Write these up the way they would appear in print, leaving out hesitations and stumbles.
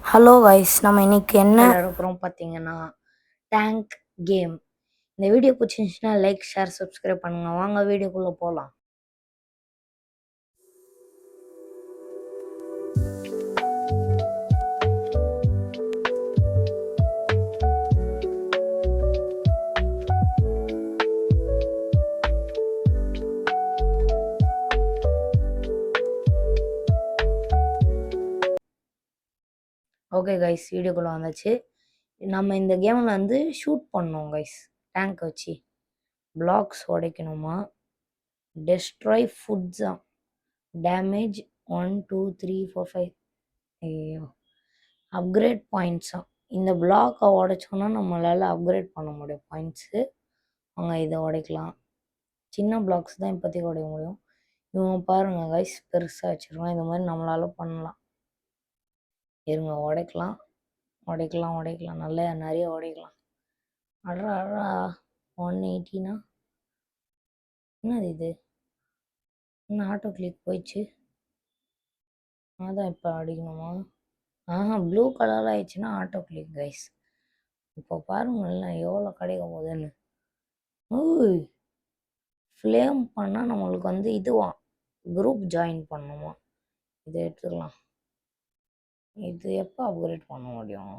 Hello guys, நம்ம இன்னைக்கு என்ன இருக்கிறோம் பார்த்தீங்கன்னா டேங்க் கேம். இந்த வீடியோ பிடிச்சிருந்துச்சுன்னா லைக், ஷேர், சப்ஸ்கிரைப் பண்ணுங்க. வாங்க வீடியோக்குள்ளே போகலாம். ஓகே கைஸ், வீடியோக்குள்ளே வந்தாச்சு. நம்ம இந்த கேமில் வந்து ஷூட் பண்ணோம் கைஸ். டேங்க் வச்சு பிளாக்ஸ் உடைக்கணுமா. டெஸ்ட்ராய் ஃபுட்ஸா. டேமேஜ் 1 2 3 4 5. ஐயோ, அப்கிரேட் பாயிண்ட்ஸா. இந்த பிளாக்கை உடைச்சோன்னா நம்மளால் அப்கிரேட் பண்ண முடியும் பாயிண்ட்ஸு. அவங்க இதை உடைக்கலாம். சின்ன பிளாக்ஸ் தான் இப்போதைக்கு உடைக்க முடியும். இவங்க பாருங்க கைஸ், பெருசாக வச்சுருக்கோம். இந்த மாதிரி நம்மளால பண்ணலாம். இருங்க, உடைக்கலாம் உடைக்கலாம் உடைக்கலாம், நிறைய உடைக்கலாம். அட்ரா அட்ரா 180னா என்னது இது? இன்னும் ஆட்டோ கிளிக் போயிடுச்சு. அதான் இப்போ அடிக்கணுமா? ப்ளூ கலரில் ஆயிடுச்சுன்னா ஆட்டோ கிளிக் கைஸ். இப்போ பாருங்கள்ல எவ்வளோ கிடைக்க போகுதுன்னு. ஃப்ளேம் பண்ணால் நம்மளுக்கு வந்து இதுவாம், குரூப் ஜாயின் பண்ணணுமா. இதை எடுத்துக்கலாம். இது எப்போ அப்கிரேட் பண்ண முடியும்?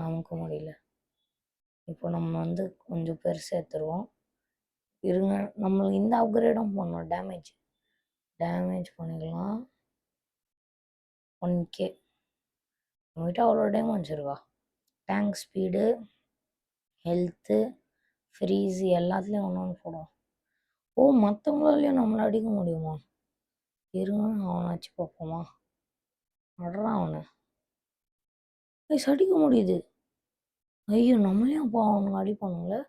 அமுக்க முடியல. இப்போ நம்ம வந்து கொஞ்சம் பெருசாக எடுத்துருவோம். இருங்க, நம்மளுக்கு இந்த அப்கிரேடும் பண்ணோம். டேமேஜ் பண்ணிக்கலாம். 1K. நம்மகிட்ட அவ்வளோ டேமேஜ் இருக்கா? டேங்க் ஸ்பீடு, ஹெல்த்து, ஃப்ரீஸ் எல்லாத்துலேயும் ஒன்று ஒன்று போடுவோம். மற்றவங்களாலையும் நம்மளை அடிக்க முடியுமா? இருங்க, அவனாச்சு பார்ப்போமா. அட்றான் அவனை. அடிக்க முடியுது. ஐயோ, நம்மளையும் அப்போ அவனுங்க அடிப்பானுங்களே.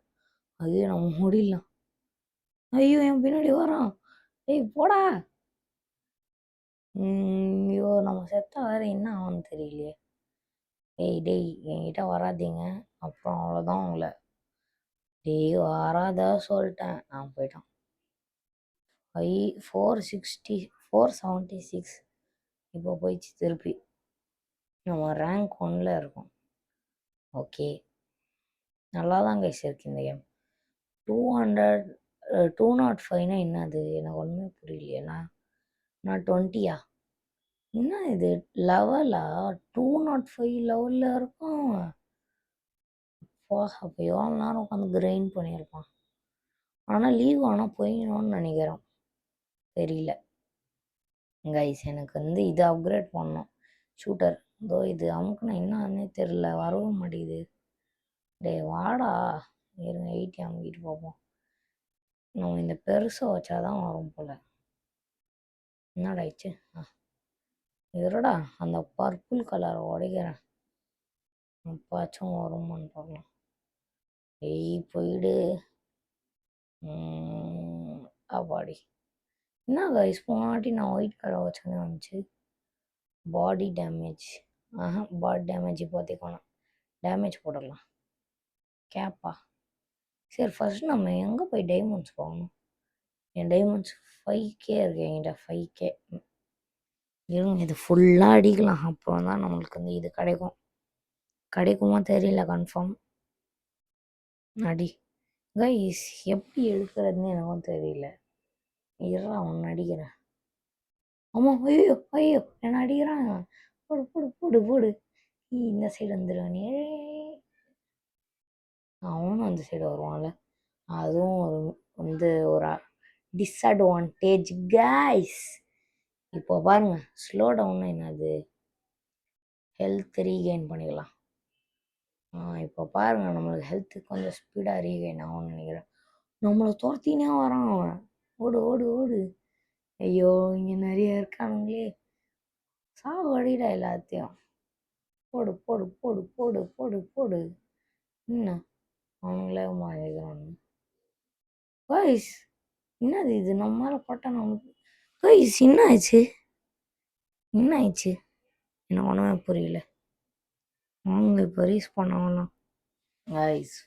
ஐயோ, நம்ம முடியலாம். ஐயோ, என் பின்னாடி வரான். போடா. ஐயோ, நம்ம செத்தா வேற என்ன ஆகும்னு தெரியலையே. டேய் என்கிட்ட வராதீங்க, அப்புறம் அவ்வளோதான் உங்களை. வராத சொல்லிட்டேன். நான் போயிட்டான். 476. இப்போ போயிடுச்சு திருப்பி. நம்ம ரேங்க் 1ல் இருக்கோம். ஓகே, நல்லா தான் கைஸ் இருக்கு இந்த கேம். 205னா என்னது? எனக்கு ஒன்றுமே புரியலையேண்ணா. நான் 20யா? என்ன இது லெவலா? 205 லெவலில் இருக்கும். அப்போ எவ்வளோ நேரம் உட்காந்து கிரைண்ட் பண்ணியிருப்பான். ஆனால் லீவ் ஆனால் போயிடணும்னு நினைக்கிறோம். தெரியல கைஸ். எனக்கு வந்து இது அப்கிரேட் பண்ணோம். ஷூட்டர் இதோ இது அமுக்குனா என்னன்னே தெரில, வரவும் மாட்டேங்குது. வாடா. இருங்க, 80 அமுக்கிட்டு பார்ப்போம். நம்ம இந்த பெருசை வச்சாதான் வரும் போல். என்னடாயிடுச்சு? இருடா, அந்த பர்பிள் கலரை உடைக்கிறேன். அப்பாச்சும் வருமானு பார்க்கலாம். போயிடு. அப்பாடி. என்ன கைஸ், போனாட்டி நான் ஒயிட் கலர் வச்சோன்னே வந்துச்சு. பாடி டேமேஜ். பாடி டேமேஜ் இப்போதைக்கு வேணாம். டேமேஜ் போடலாம். கேப்பா. சரி, ஃபர்ஸ்ட் நம்ம எங்கே போய் டைமண்ட்ஸ் போகணும்? என் டைமண்ட்ஸ் 5K இருக்கு என்கிட்ட. 5K இருங்க, இது ஃபுல்லாக அடிக்கலாம். அப்புறம் தான் நம்மளுக்கு வந்து இது கிடைக்குமா தெரியல. கன்ஃபார்ம் அடி கைஸ். எப்படி எடுக்கிறதுன்னு எனக்கும் தெரியல. ஒன்று அடிக்கிறேன். ஆமாம். ஐயோ ஐயோ, என்ன அடிக்கிறான். போடு போடு போடு போடு. இந்த சைடு வந்துடுவானே. அவனும் அந்த சைடு வருவான்ல. அதுவும் வந்து ஒரு டிஸ்அட்வான்டேஜ் கைஸ். இப்போ பாருங்க, ஸ்லோ டவுன் என்னது? ஹெல்த் ரீகெயின் பண்ணிக்கலாம். இப்போ பாருங்க, நம்மளுக்கு ஹெல்த்து கொஞ்சம் ஸ்பீடாக ரீகெயின் ஆகும்னு நினைக்கிறேன். நம்மளை துரத்தினே வரான் அவன். ஓடு ஓடு ஓடு. ஐயோ, இங்கே நிறைய இருக்கானுங்களே. சாவடிடா எல்லாத்தையும். போடு போடு போடு போடு போடு போடு. என்ன அவனுங்களே மாறிக்கிறானு கைஸ்? என்னது இது? நம்ம மேலே பட்டா நமக்கு கைஸ் என்ன ஆயிடுச்சு? எனக்கு ஒன்றுமே புரியல. அவங்க இப்போ ரீஸ் பண்ணலாம் கைஸ்.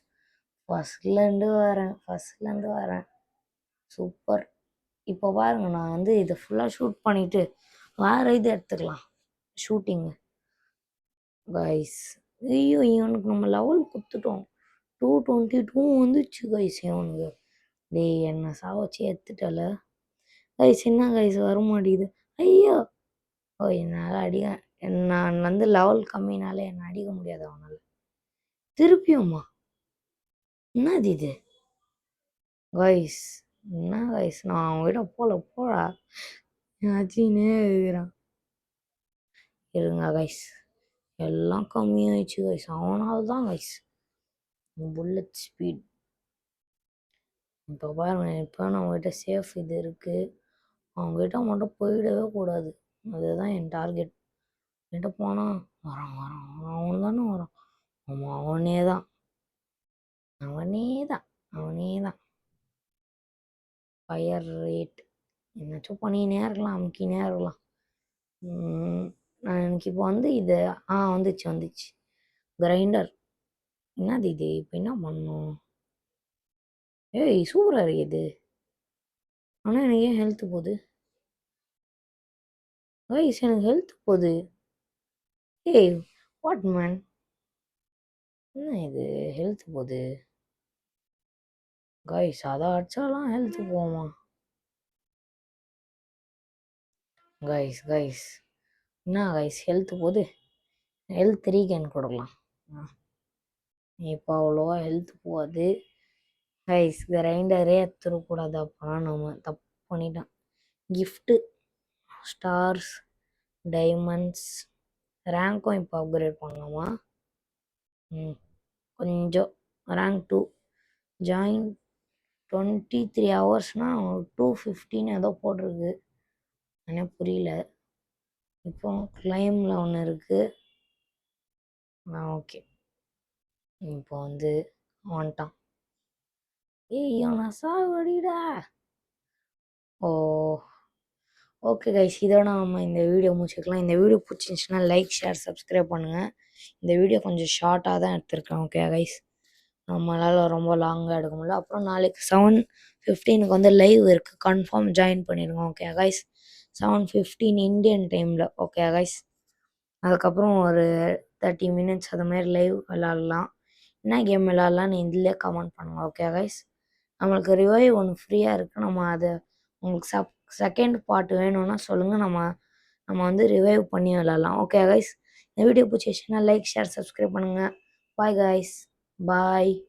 ஃபஸ்ட்லேருந்து வரேன். சூப்பர். இப்போ பாருங்க, நான் வந்து இதை ஃபுல்லாக ஷூட் பண்ணிவிட்டு வேறு இது எடுத்துக்கலாம். Shooting guys. ஐயோ! இவனுக்கு நம்ம லெவல் குடுத்துட்டோம். 222 வந்துச்சு கைஸ் இவனுக்கு. டேய் என்ன சாவச்சு எடுத்துட்டல. கைஸ் என்ன கைஸ் வரமாட்டேங்குது. ஐயோ! ஓ என்னால் அடிக்க நான் வந்து லெவல் கம்மினால என்னை அடிக்க முடியாது அவனால. திருப்பியுமா? என்னது இது? கைஸ் என்ன கைஸ் நான் அவன்கிட்ட போடா. அச்சினே இருக்கிறான். இருங்க கைஸ். எல்லாம் கம்மியாயிடுச்சு கைஸ். அவனால தான் கைஸ். Bullet speed. இப்போ பாருங்க இப்போ நம்மகிட்ட சேஃப் இது இருக்குது. அவங்ககிட்ட மட்டும் போயிடவே கூடாது. அதுதான் என் டார்கெட். கிட்ட போனால் வரான் அவன் தானே வரான். ஆமாம் அவனே தான். ஃபயர் ரேட் என்னாச்சும் பண்ணினே இருக்கலாம், அமுக்கினே இருக்கலாம். நான் எனக்கு இப்போ வந்து இது வந்துச்சு கிரைண்டர். என்னது இது? இப்போ என்ன பண்ணணும்? ஏய் சூப்பராக இருக்குது. ஆனால் எனக்கு ஏன் ஹெல்த்து போகுது? கைஸ் எனக்கு ஹெல்த் போகுது. ஏய் வாட் மேன்? என்ன இது ஹெல்த் போகுது? கைஸ் அதை அடிச்சாலாம் ஹெல்த் போகுமா? கைஸ் என்ன கைஸ் ஹெல்த் போகுது? ஹெல்த் ரீகேன் கொடுக்கலாம். இப்போ அவ்வளோவா ஹெல்த் போகாது. கைஸ் கிரைண்டரே எடுத்துடக்கூடாது. அப்போனா நம்ம தப்பு பண்ணிட்டோம். கிஃப்ட்டு ஸ்டார்ஸ் டைமண்ட்ஸ் ரேங்க்கும் இப்போ அப்கிரேட் பண்ணலாமா? கொஞ்சம் ரேங்க் 2 ஜாயின் 23 ஹவர்ஸ்னால் 215 ஏதோ போட்டிருக்கு. எனக்கு புரியல. இப்போ கிளைமில் ஒன்று இருக்குது. ஓகே இப்போ வந்து வந்துட்டான். ஏய் இவனை சாவடிடா. ஓ ஓகே கைஸ் இதோட நம்ம இந்த வீடியோ முடிச்சுக்கலாம். இந்த வீடியோ பிடிச்சிருந்துச்சுன்னா லைக் ஷேர் சப்ஸ்கிரைப் பண்ணுங்கள். இந்த வீடியோ கொஞ்சம் ஷார்ட்டாக தான் எடுத்திருக்கேன். ஓகே கைஸ் நம்மளால் ரொம்ப லாங்காக எடுக்க முடியல. அப்புறம் நாளைக்கு 7:15 வந்து லைவ் இருக்குது. கன்ஃபார்ம் ஜாயின் பண்ணிடுங்க. ஓகே கைஸ் 7:15 இந்தியன் டைமில். ஓகே கைஸ் அதுக்கப்புறம் ஒரு 30 மினிட்ஸ் அது மாதிரி லைவ் விளாட்லாம். என்ன கேம் விளாட்லான்னு இதிலே கமெண்ட் பண்ணுங்கள். ஓகே கைஸ் நம்மளுக்கு ரிவைவ் ஒன்று ஃப்ரீயாக இருக்குது. நம்ம அதை உங்களுக்கு செகண்ட் பார்ட் வேணும்னா சொல்லுங்கள். நம்ம வந்து ரிவைவ் பண்ணி விளாட்லாம். ஓகே கைஸ் இந்த வீடியோ பிடிச்சிச்சுன்னா லைக் ஷேர் சப்ஸ்கிரைப் பண்ணுங்கள். Bye guys bye.